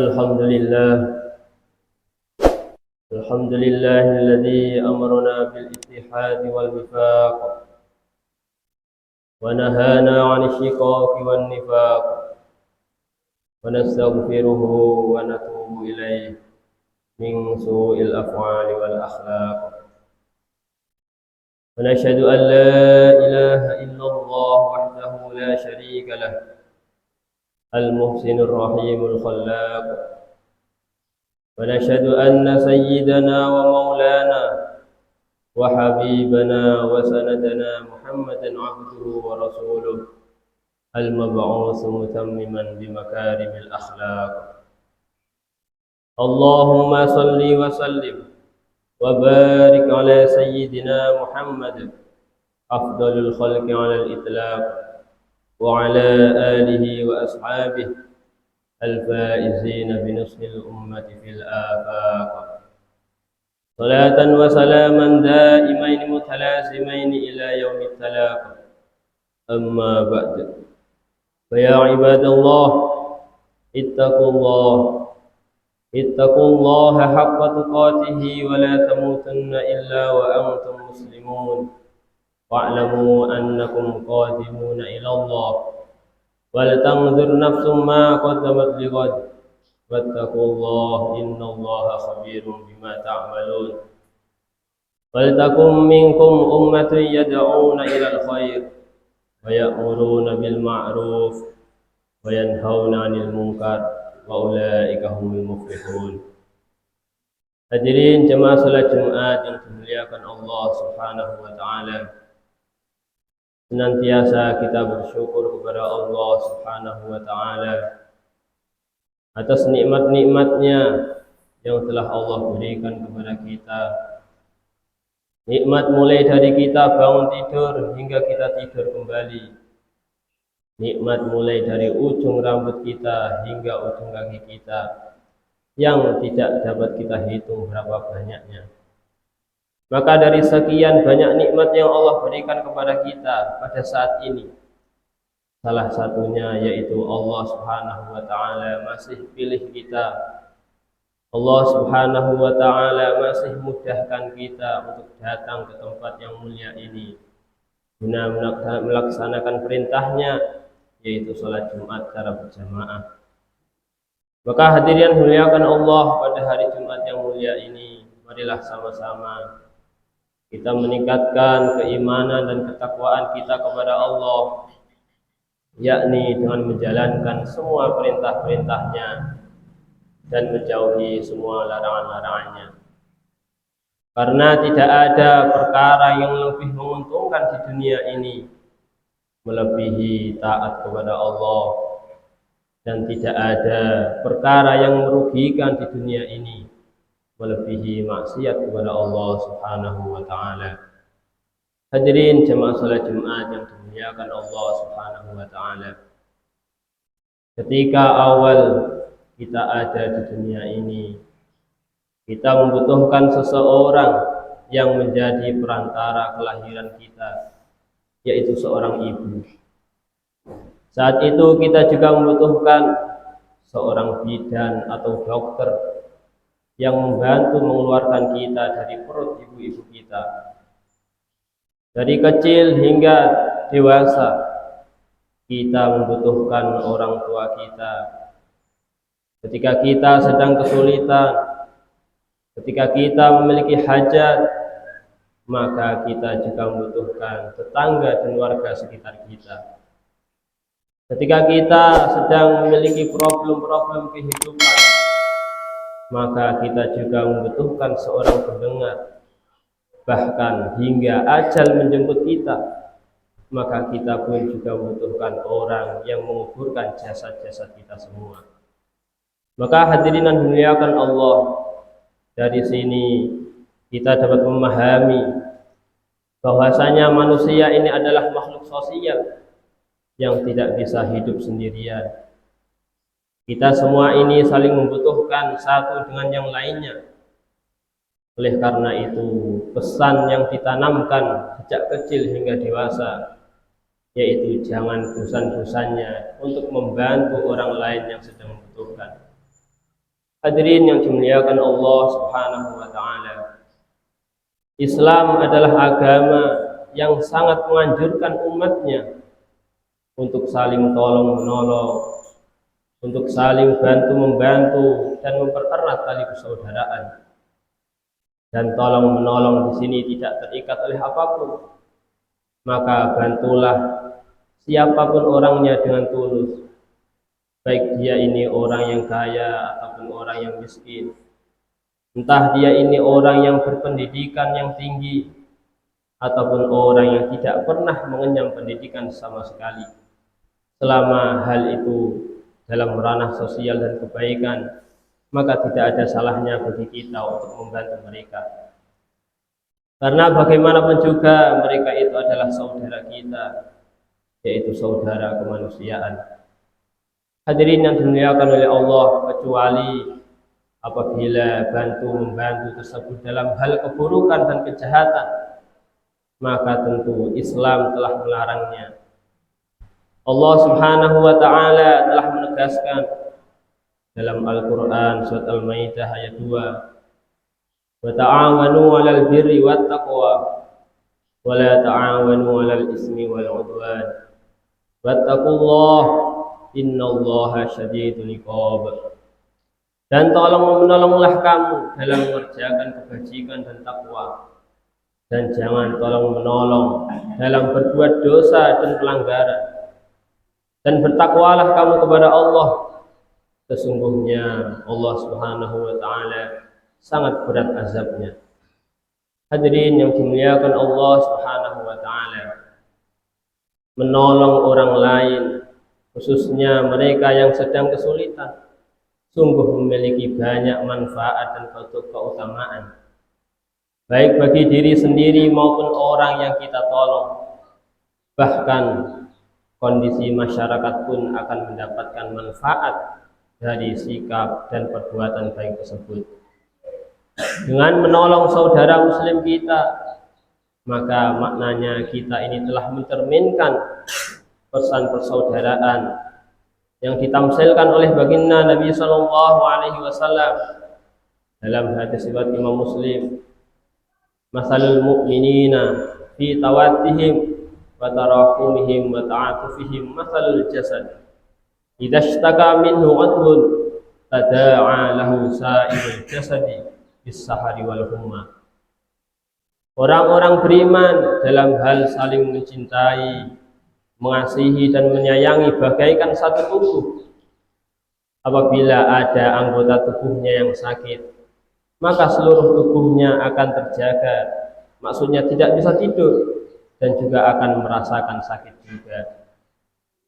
الحمد لله الحمد لله الذي أمرنا بالاتحاد والوفاق ونهانا عن الشقاق والنفاق ونستغفره ونتوب إليه من سوء الأفعال والأخلاق ونشهد أن لا إله إلا الله وحده لا شريك له المحسن الرحيم الخلاق ونشهد أن سيدنا ومولانا وحبيبنا وسندنا محمدا عبده ورسوله المبعوث متمما بمكارم الأخلاق اللهم صل وسلم وبارك على سيدنا محمد أفضل الخلق على الإطلاق وعلى آله وأصحابه الفائزين بنصر الأمة في الآفاق صلاة وسلاما دائمين متلازمين إلى يوم التلاق أما بعد فيا عباد الله اتقوا الله حق تقاته ولا تموتن إلا وأنتم مسلمون واعلموا أنكم قادمون إلى الله ولتنظر نفس ما قدمت لغد واتقوا الله إن الله خبير بما تعملون ولتكن منكم أمة يدعون إلى الخير ويأمرون بالمعروف وينهون عن المنكر وأولئك هم المفلحون. Hadirin jemaah salat Jumat yang dimuliakan Allah Subhanahu wa taala. Senantiasa kita bersyukur kepada Allah Subhanahu wa taala atas nikmat-nikmatnya yang telah Allah berikan kepada kita. Nikmat mulai dari kita bangun tidur hingga kita tidur kembali. Nikmat mulai dari ujung rambut kita hingga ujung kaki kita yang tidak dapat kita hitung berapa banyaknya. Maka dari sekian banyak nikmat yang Allah berikan kepada kita pada saat ini, salah satunya yaitu Allah Subhanahu wa taala masih pilih kita. Allah Subhanahu wa taala masih mudahkan kita untuk datang ke tempat yang mulia ini guna melaksanakan perintahnya, yaitu salat Jumat secara berjamaah. Maka hadirin muliakan Allah, pada hari Jumat yang mulia ini, marilah sama-sama kita meningkatkan keimanan dan ketakwaan kita kepada Allah, yakni dengan menjalankan semua perintah-perintahnya dan menjauhi semua larangan-larangannya. Karena tidak ada perkara yang lebih menguntungkan di dunia ini melebihi taat kepada Allah, dan tidak ada perkara yang merugikan di dunia ini melebihi maksiat kepada Allah Subhanahu wa taala. Hadirin jemaah salat Jumat yang dimuliakan Allah Subhanahu wa taala. Ketika awal kita ada di dunia ini, kita membutuhkan seseorang yang menjadi perantara kelahiran kita, yaitu seorang ibu. Saat itu kita juga membutuhkan seorang bidan atau dokter yang membantu mengeluarkan kita dari perut ibu-ibu kita. Dari kecil hingga dewasa, kita membutuhkan orang tua kita. Ketika kita sedang kesulitan, ketika kita memiliki hajat, maka kita juga membutuhkan tetangga dan warga sekitar kita. Ketika kita sedang memiliki problem-problem kehidupan, maka kita juga membutuhkan seorang pendengar. Bahkan hingga ajal menjemput kita, maka kita pun juga membutuhkan orang yang menguburkan jasad-jasad kita semua. Maka hadirin yang dimuliakan Allah, dari sini kita dapat memahami bahwasanya manusia ini adalah makhluk sosial yang tidak bisa hidup sendirian. Kita semua ini saling membutuhkan satu dengan yang lainnya. Oleh karena itu, pesan yang ditanamkan sejak kecil hingga dewasa, yaitu jangan bosan-bosannya untuk membantu orang lain yang sedang membutuhkan. Hadirin yang dimuliakan Allah Subhanahu wa taala. Islam adalah agama yang sangat menganjurkan umatnya untuk saling tolong menolong, untuk saling bantu membantu dan mempererat tali persaudaraan. Dan tolong menolong di sini tidak terikat oleh apapun. Maka bantulah siapapun orangnya dengan tulus. Baik dia ini orang yang kaya ataupun orang yang miskin. Entah dia ini orang yang berpendidikan yang tinggi ataupun orang yang tidak pernah mengenyam pendidikan sama sekali. Selama hal itu dalam ranah sosial dan kebaikan, maka tidak ada salahnya bagi kita untuk membantu mereka. Karena bagaimanapun juga mereka itu adalah saudara kita, yaitu saudara kemanusiaan. Hadirin yang dimuliakan oleh Allah, kecuali apabila bantu-membantu tersebut dalam hal keburukan dan kejahatan, maka tentu Islam telah melarangnya. Allah Subhanahu wa taala telah menegaskan dalam Al-Qur'an surat Al-Maidah ayat 2, "Wa ta'awanu 'alal birri wat taqwa wa la ta'awanu 'alal ismi wal 'udwan. Wattaqullaha innallaha syadidul 'iqab." Dan menolonglah kamu dalam mengerjakan kebajikan dan takwa, dan jangan tolong menolong dalam berbuat dosa dan pelanggaran. Dan bertakwalah kamu kepada Allah. Sesungguhnya Allah Subhanahu wa taala sangat berat azabnya. Hadirin yang dimuliakan Allah Subhanahu wa taala, menolong orang lain, khususnya mereka yang sedang kesulitan, sungguh memiliki banyak manfaat dan keutamaan, baik bagi diri sendiri maupun orang yang kita tolong. Bahkan kondisi masyarakat pun akan mendapatkan manfaat dari sikap dan perbuatan baik tersebut. Dengan menolong saudara muslim kita, maka maknanya kita ini telah mencerminkan pesan persaudaraan yang ditamsilkan oleh baginda Nabi Sallallahu Alaihi Wasallam dalam hadis riwayat Imam Muslim, "Masalul mu'minina fi tawaddihim wa tarahumihim wa ta'atufihim masalul jasad. Idza ishtaka minhu 'udwun tada'a lahu sa'irul jasadi bis-sahari wal humma." Orang-orang beriman dalam hal saling mencintai, mengasihi dan menyayangi bagaikan satu tubuh. Apabila ada anggota tubuhnya yang sakit, maka seluruh tubuhnya akan terjaga. Maksudnya tidak bisa tidur dan juga akan merasakan sakit juga.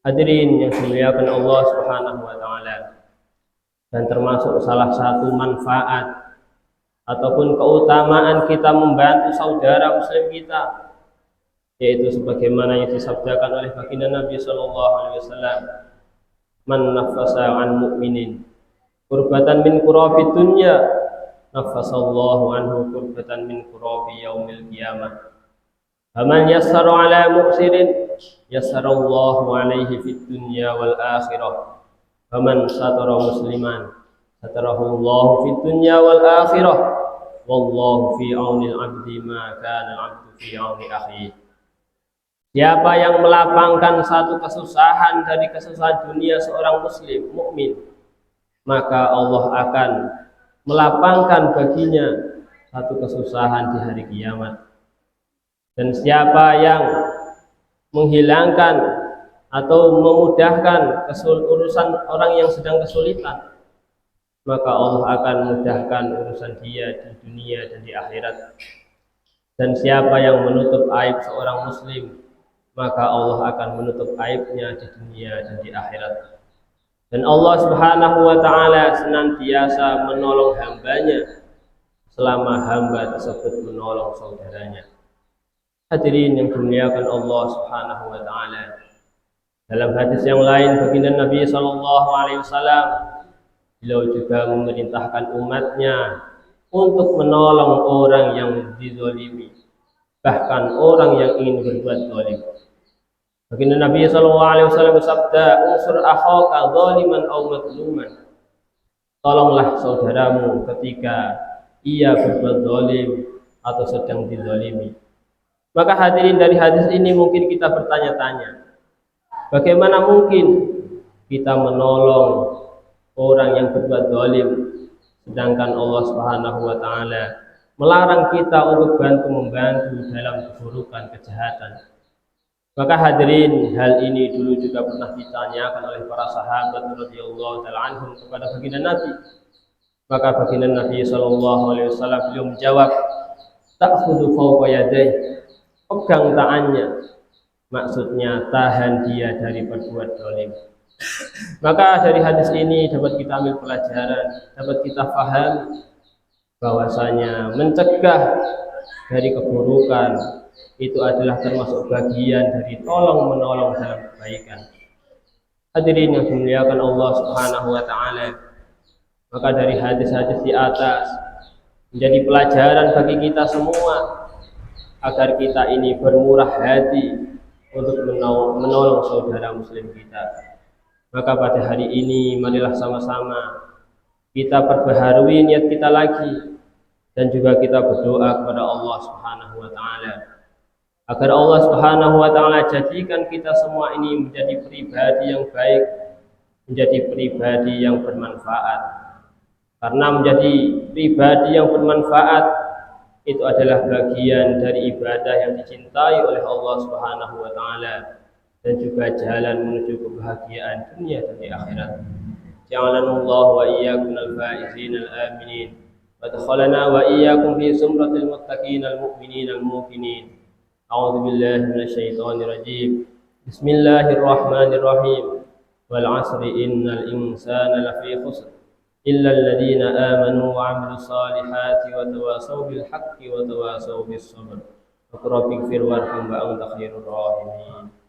Hadirin yang dimuliakan Allah Subhanahu wa taala, dan termasuk salah satu manfaat ataupun keutamaan kita membantu saudara muslim kita, yaitu sebagaimana yang disabdakan oleh baginda Nabi sallallahu alaihi wasallam, "Man nafasa 'an mu'minin kurbatan min kurabi dunya, nafasallahu anhu kurbatan min kurabi yaumil qiyamah. Faman yassara 'ala mu'sirin yassarallahu 'alaihi fid dunya wal akhirah. Faman satara musliman satarahu Allah fid dunya wal akhirah. Wallahu fi 'aunil 'abdi ma kana 'abdu fi 'auni akhihi." Siapa yang melapangkan satu kesusahan dari kesusahan dunia seorang muslim mukmin, maka Allah akan melapangkan baginya satu kesusahan di hari kiamat. Dan siapa yang menghilangkan atau memudahkan urusan orang yang sedang kesulitan, maka Allah akan memudahkan urusan dia di dunia dan di akhirat. Dan siapa yang menutup aib seorang muslim, maka Allah akan menutup aibnya di dunia dan di akhirat. Dan Allah Subhanahu wa taala senantiasa menolong hambanya selama hamba tersebut menolong saudaranya. Hadirin yang dimuliakan Allah Subhanahu wa taala, dalam hadis yang lain baginda Nabi sallallahu alaihi wasallam, beliau juga memerintahkan umatnya untuk menolong orang yang dizalimi, bahkan orang yang ingin berbuat zalim. Baginda Nabi sallallahu alaihi wasallam bersabda, "Unsur akhaka zaliman aw mazluman." tolonglah saudaramu ketika ia berbuat zalim atau sedang dizalimi. Maka hadirin, dari hadis ini mungkin kita bertanya-tanya, bagaimana mungkin kita menolong orang yang berbuat zalim sedangkan Allah Subhanahu wa taala melarang kita untuk membantu dalam keburukan, kejahatan. Maka hadirin, hal ini dulu juga pernah ditanyakan oleh para sahabat radhiyallahu taala anhum kepada baginda Nabi. Maka baginda Nabi sallallahu alaihi wasallam beliau menjawab, "Ta'khudhu fawqa yadayhi." Pegang tangannya. Maksudnya tahan dia dari berbuat zalim. Maka dari hadis ini dapat kita ambil pelajaran, dapat kita pahami bahwasanya mencegah dari keburukan itu adalah termasuk bagian dari tolong menolong dalam kebaikan. Hadirin yang dimuliakan Allah Subhanahu wa taala, maka dari hadis-hadis di atas menjadi pelajaran bagi kita semua agar kita ini bermurah hati untuk menolong saudara muslim kita. Maka pada hari ini marilah sama-sama kita perbaharui niat kita lagi dan juga kita berdoa kepada Allah Subhanahu wa taala agar Allah Subhanahu wa taala jadikan kita semua ini menjadi pribadi yang baik, menjadi pribadi yang bermanfaat. Karena menjadi pribadi yang bermanfaat itu adalah bagian dari ibadah yang dicintai oleh Allah Subhanahu wa taala dan juga jalan menuju kebahagiaan dunia dan di akhirat. Ja'alanallahu wa iyyakum al-faizin al-aminin wa adkhalana wa iyyakum fi zumratil muttaqin al-mu'minin al-muqinin. A'udzu billahi minasyaitonir rajim. Bismillahirrahmanirrahim. Wal 'asri innal insana lafi khusr illa alladziina aamanu wa 'amilus solihati wa tawassaw bil haqqi wa tawassaw bis sabr. Rabbighfir warham wa anta khairur rahimin.